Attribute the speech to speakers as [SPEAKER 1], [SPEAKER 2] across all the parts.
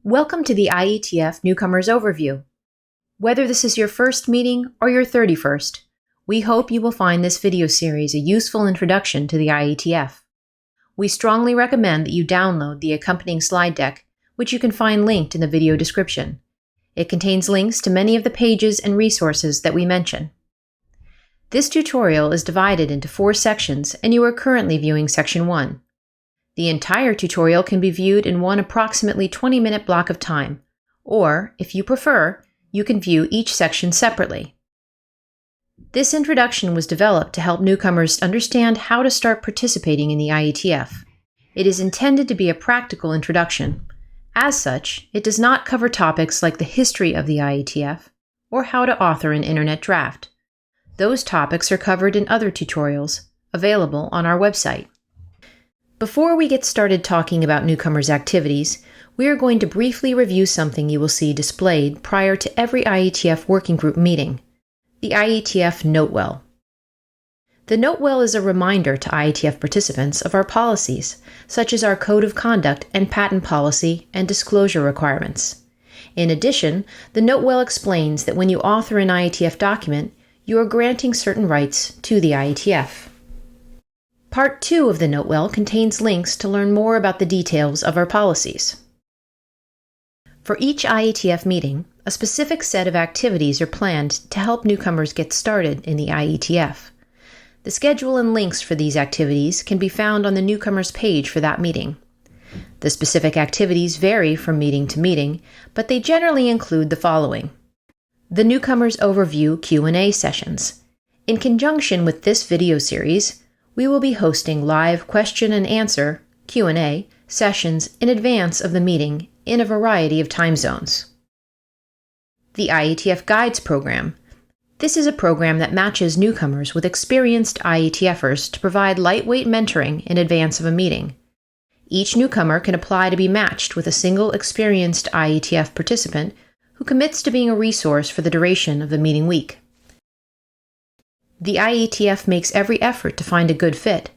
[SPEAKER 1] Welcome to the IETF Newcomers Overview. Whether this is your first meeting or your 31st, we hope you will find this video series a useful introduction to the IETF. We strongly recommend that you download the accompanying slide deck, which you can find linked in the video description. It contains links to many of the pages and resources that we mention. This tutorial is divided into 4 sections, and you are currently viewing Section 1. The entire tutorial can be viewed in one approximately 20-minute block of time, or, if you prefer, you can view each section separately. This introduction was developed to help newcomers understand how to start participating in the IETF. It is intended to be a practical introduction. As such, it does not cover topics like the history of the IETF or how to author an internet draft. Those topics are covered in other tutorials available on our website. Before we get started talking about newcomers' activities, we are going to briefly review something you will see displayed prior to every IETF working group meeting, the IETF Notewell. The Notewell is a reminder to IETF participants of our policies, such as our Code of Conduct and patent policy and disclosure requirements. In addition, the Notewell explains that when you author an IETF document, you are granting certain rights to the IETF. Part 2 of the Notewell contains links to learn more about the details of our policies. For each IETF meeting, a specific set of activities are planned to help newcomers get started in the IETF. The schedule and links for these activities can be found on the newcomers page for that meeting. The specific activities vary from meeting to meeting, but they generally include the following: the Newcomers Overview Q&A sessions. In conjunction with this video series, we will be hosting live question and answer (Q&A) sessions in advance of the meeting in a variety of time zones. The IETF Guides program. This is a program that matches newcomers with experienced IETFers to provide lightweight mentoring in advance of a meeting. Each newcomer can apply to be matched with a single experienced IETF participant who commits to being a resource for the duration of the meeting week. The IETF makes every effort to find a good fit,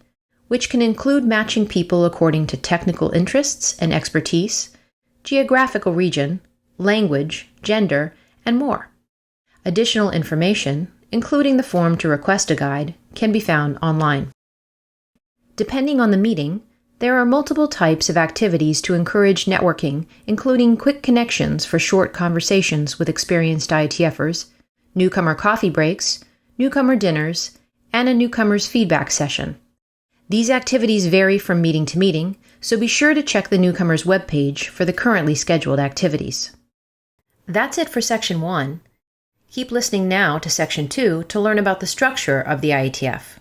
[SPEAKER 1] which can include matching people according to technical interests and expertise, geographical region, language, gender, and more. Additional information, including the form to request a guide, can be found online. Depending on the meeting, there are multiple types of activities to encourage networking, including quick connections for short conversations with experienced IETFers, newcomer coffee breaks, newcomer dinners, and a newcomer's feedback session. These activities vary from meeting to meeting, so be sure to check the newcomers webpage for the currently scheduled activities. That's it for Section 1. Keep listening now to Section 2 to learn about the structure of the IETF.